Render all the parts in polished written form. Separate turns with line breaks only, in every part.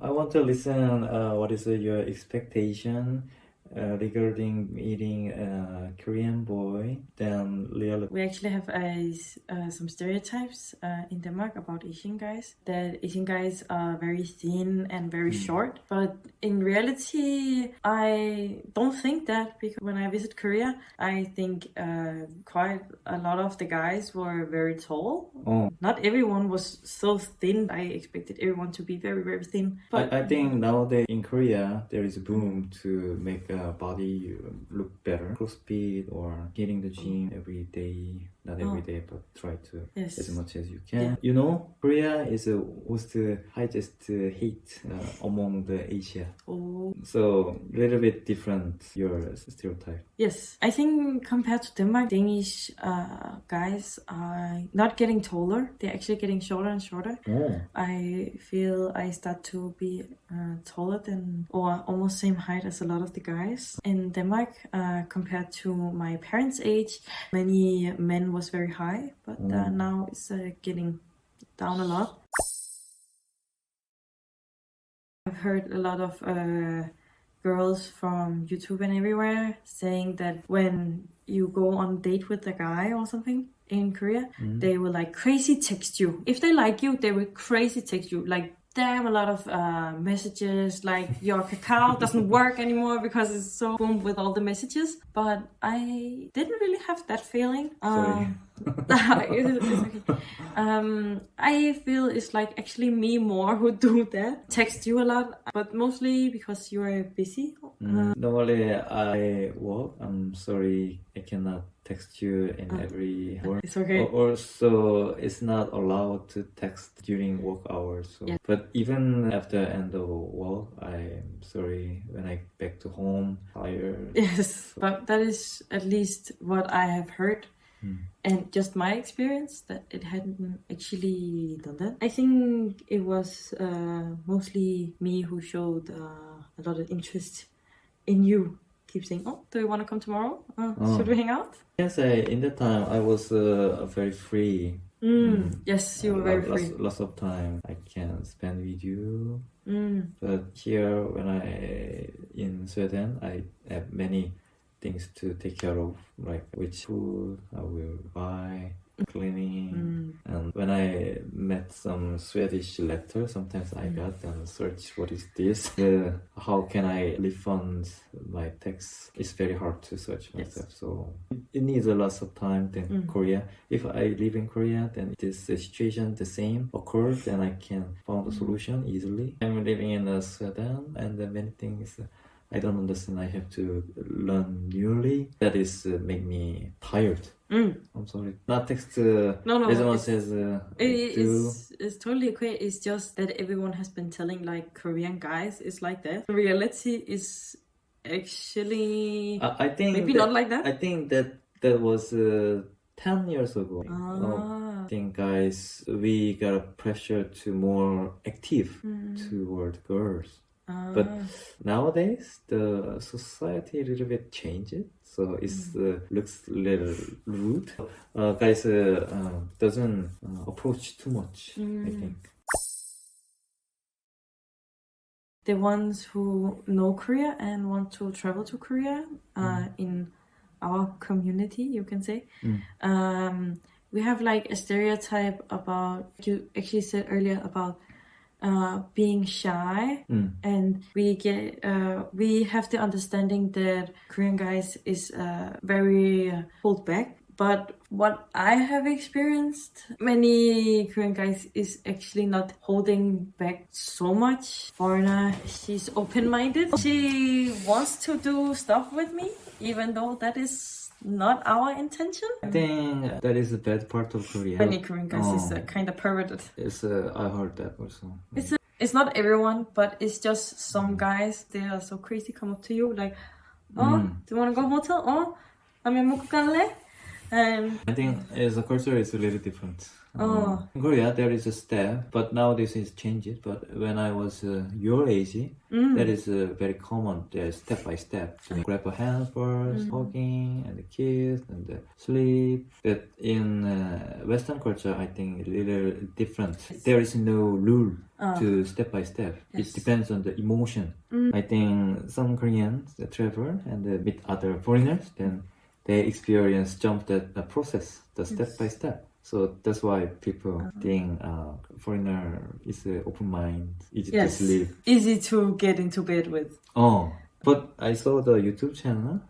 I want to listen. What is your expectation regarding meeting a Korean boy? Then really,
We actually have some stereotypes in Denmark about Asian guys. That Asian guys are very thin and very short. But in reality, I don't think that, because when I visit Korea, I think quite a lot of the guys were very tall.
oh,
Not everyone was so thin. I expected everyone to be very, very thin. But
I think nowadays in Korea there is a boom to make a body look better. CrossFit or hitting the gym every day. Not every day, but try to
Yes.
as much as you can.
Yeah.
You know, Korea is the most highest hate among the Asia.
oh,
So a little bit different your stereotype.
yes, I think compared to Denmark, Danish guys are not getting taller. They're actually getting shorter and shorter.
Oh.
I feel I start to be taller than, or almost same height as a lot of the guys. In Denmark, compared to my parents' age, many men was very high, but now it's getting down a lot. I've heard a lot of girls from YouTube and everywhere saying that when you go on a date with a guy or something in Korea, they will like crazy text you. If they like you, they will crazy text you. Like damn a lot of messages, like your cacao doesn't work anymore because it's so boom with all the messages. But I didn't really have that feeling.
Sorry.
It's okay. I feel it's like actually me more who do that. Text you a lot, but mostly because you are busy.
Normally I work. I'm sorry I cannot text you in every hour.
It's okay.
Also, it's not allowed to text during work hours. So.
Yeah.
But even after end of work, I'm sorry when I back to home tired.
Yes, but that is at least what I have heard. And just my experience that it hadn't actually done that. I think it was mostly me who showed a lot of interest in you. Keep saying, oh, do you want to come tomorrow? Should we hang out?
Yes, in that time I was very free.
Yes, you were very free.
Lots of time I can spend with you. But here, when I in Sweden, I have many things to take care of, like which food I will buy, cleaning. And when I met some Swedish letter, sometimes I got and search what is this, how can I refund my tax. It's very hard to search myself. So it needs a lot of time than Korea. If I live in Korea, then this situation the same occurs, then I can find a solution easily. I'm living in Sweden, and many things I don't understand. I have to learn newly. That is make me tired. I'm sorry. Not text.
No.
Everyone says.
It's totally okay. It's just that everyone has been telling like Korean guys is like that. The reality is actually
I think
maybe not like that.
I think that was 10 years ago. I think guys, we got pressure to more active toward girls. But nowadays the society a little bit changes, so it looks a little rude. Guys doesn't approach too much. I think
the ones who know Korea and want to travel to Korea in our community, you can say, we have like a stereotype about, you actually said earlier about being shy, and we have the understanding that Korean guys is very hold back. But what I have experienced, many Korean guys is actually not holding back so much. Foreigner, she's open-minded. She wants to do stuff with me, even though that is not our intention.
I think that is a bad part of Korea.
Many Korean guys is kind of perverted.
It's I heard that also.
It's not everyone, but it's just some guys. They are so crazy. Come up to you like, oh, do you want to go hotel? Oh, 하면 먹고 갈래? And
I think as a culture is a little different. In Korea there is a step, but nowadays it's changed. But when I was your age, that is very common. Step by step, to grab a hand first, hugging, and the kiss, and the sleep. But in Western culture, I think a little different. There is no rule to step by step.
Yes.
It depends on the emotion. I think some Koreans travel and meet other foreigners, then they experience the process, the step by step. So that's why people think foreigner is open mind, easy to sleep.
Easy to get into bed with.
Oh, but I saw the YouTube channel.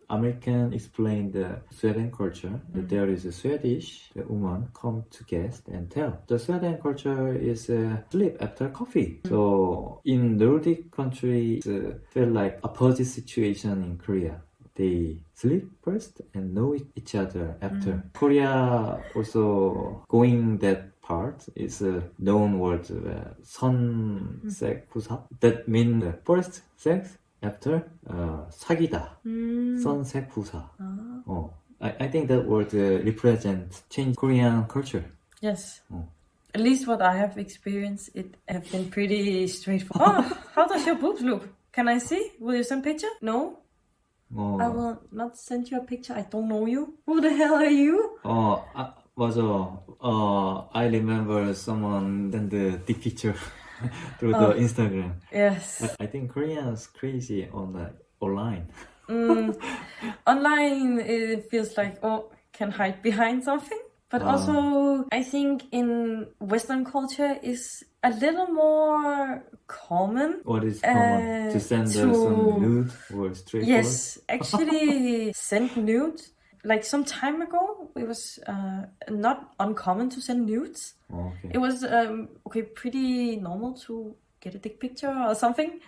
American explained the Sweden culture. That there is a Swedish woman come to guest and tell the Sweden culture is sleep after coffee. So in Nordic countries, feel like opposite situation in Korea. They sleep first and know each other after. Korea also going that part is a known word, 선섹후사. That means first sex after 사귀다. 선섹후사. I think that word represents change Korean culture.
Yes. At least what I have experienced, it have been pretty straightforward. How does your boobs look? Can I see? Will you send picture? No? I will not send you a picture. I don't know you. Who the hell are you?
맞아. I remember someone sent the dick picture through the Instagram.
Yes.
I think Koreans crazy on online.
Online, it feels like, can hide behind something. But also, I think in Western culture is a little more common.
What is common? To send some nude or straight?
Yes, actually send nudes. Like some time ago, it was not uncommon to send nudes.
Okay.
It was pretty normal to get a dick picture or something.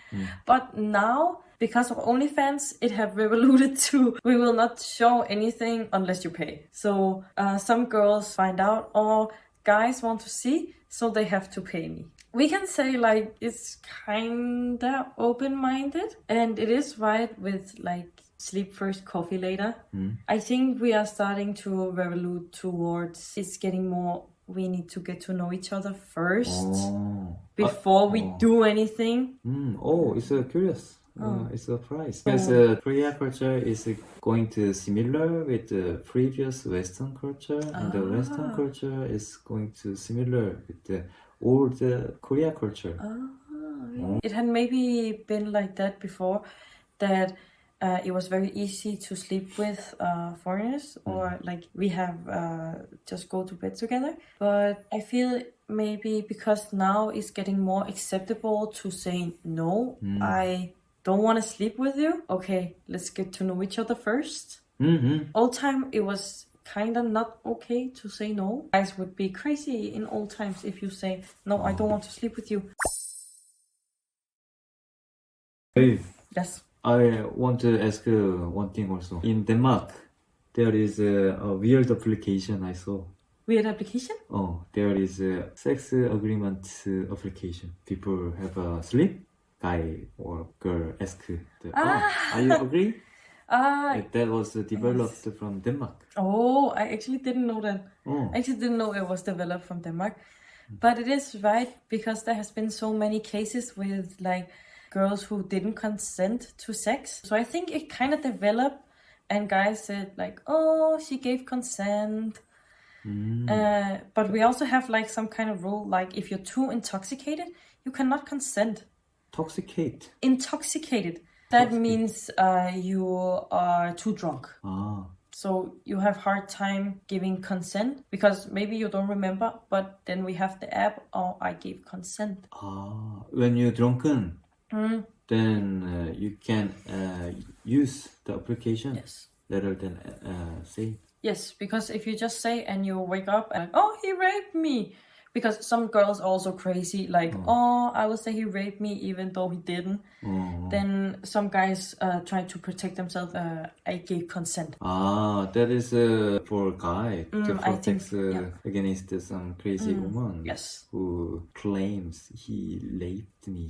But now, because of OnlyFans, it have revoluted to we will not show anything unless you pay. So some girls find out, or guys want to see, so they have to pay me. We can say like it's kinda open-minded, and it is right with like sleep first, coffee later. I think we are starting to revolute towards it's getting more. We need to get to know each other first before we do anything.
It's curious. It's a surprise. Because Korea culture is going to similar with the previous Western culture, and the Western culture is going to similar with the old Korea culture.
It had maybe been like that before, that it was very easy to sleep with foreigners, or like we have just go to bed together. But I feel maybe because now it's getting more acceptable to say no, I don't want to sleep with you. Okay, let's get to know each other first. Old time, it was kind of not okay to say no. Guys would be crazy in old times if you say, no, I don't want to sleep with you.
Hey.
Yes.
I want to ask one thing also. In Denmark, there is a weird application I saw.
Weird application?
There is a sex agreement application. People have a sleep. Guy or girl ask are you agree? That was developed from Denmark.
I actually didn't know that. I actually didn't know it was developed from Denmark. But it is right, because there has been so many cases with like girls who didn't consent to sex. So I think it kind of developed, and guys said like, she gave consent. But we also have like some kind of rule, like if you're too intoxicated, you cannot consent. Intoxicated. That means you are too drunk. So you have hard time giving consent, because maybe you don't remember, but then we have the app, I gave consent.
When you're drunken, then you can use the application rather than say.
Yes, because if you just say and you wake up and he raped me, because some girls are also crazy, like, oh, I will say he raped me even though he didn't. Then some guys try to protect themselves. I gave consent.
Ah, that is for a guy to protect against some crazy woman who claims he raped me.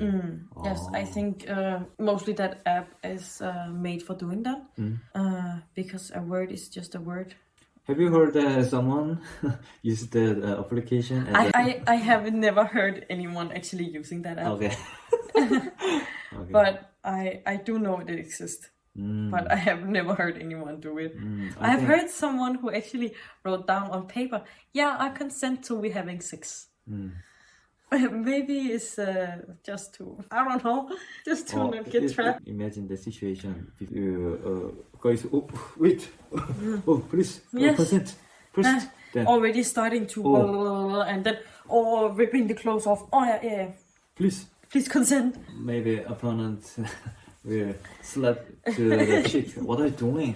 Yes, I think mostly that app is made for doing that, because a word is just a word.
Have you heard that someone used that application?
I have never heard anyone actually using that app.
Okay.
But I do know it exists. But I have never heard anyone do it. I have heard someone who actually wrote down on paper, yeah, I consent to we having sex. Maybe it's just to, I don't know, just to not get trapped.
Imagine the situation. If you guys, wait, please, consent. First, then.
Already starting to, and then, ripping the clothes off. Oh, yeah.
Please
consent.
Maybe opponent will slap to the cheek. What are you doing?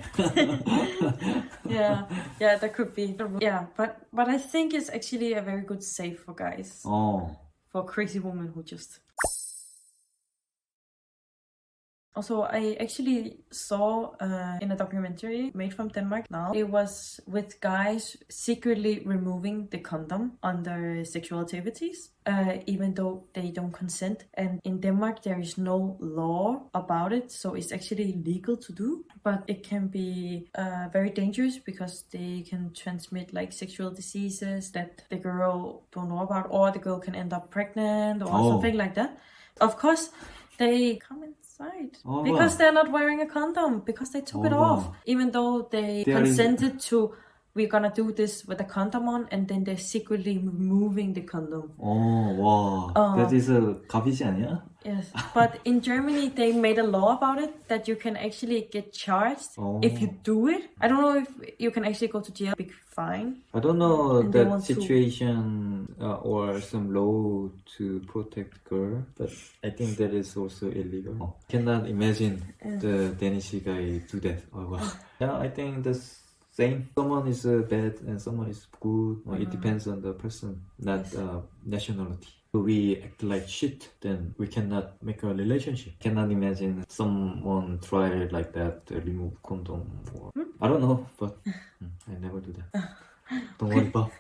yeah, that could be. Yeah, but I think it's actually a very good save for guys. For crazy women who just. Also, I actually saw in a documentary made from Denmark now, it was with guys secretly removing the condom on their sexual activities, even though they don't consent. And in Denmark, there is no law about it, so it's actually legal to do. But it can be very dangerous because they can transmit like sexual diseases that the girl don't know about, or the girl can end up pregnant or something like that. Of course, they come inside because they're not wearing a condom, because they took it off, even though they consented to, we're gonna do this with a condom on, and then they're secretly removing the condom.
That is a 가비지 아니야?
Yes, but in Germany they made a law about it that you can actually get charged if you do it. I don't know if you can actually go to jail, big fine.
I don't know that situation or some law to protect girl, but I think that is also illegal. Cannot imagine the Danish guy do that. Yeah, I think that's same. Someone is bad and someone is good. It depends on the person, not nationality. If we act like shit, then we cannot make a relationship. Cannot imagine someone try like that to remove condom. Or I don't know, but I never do that. Don't worry about.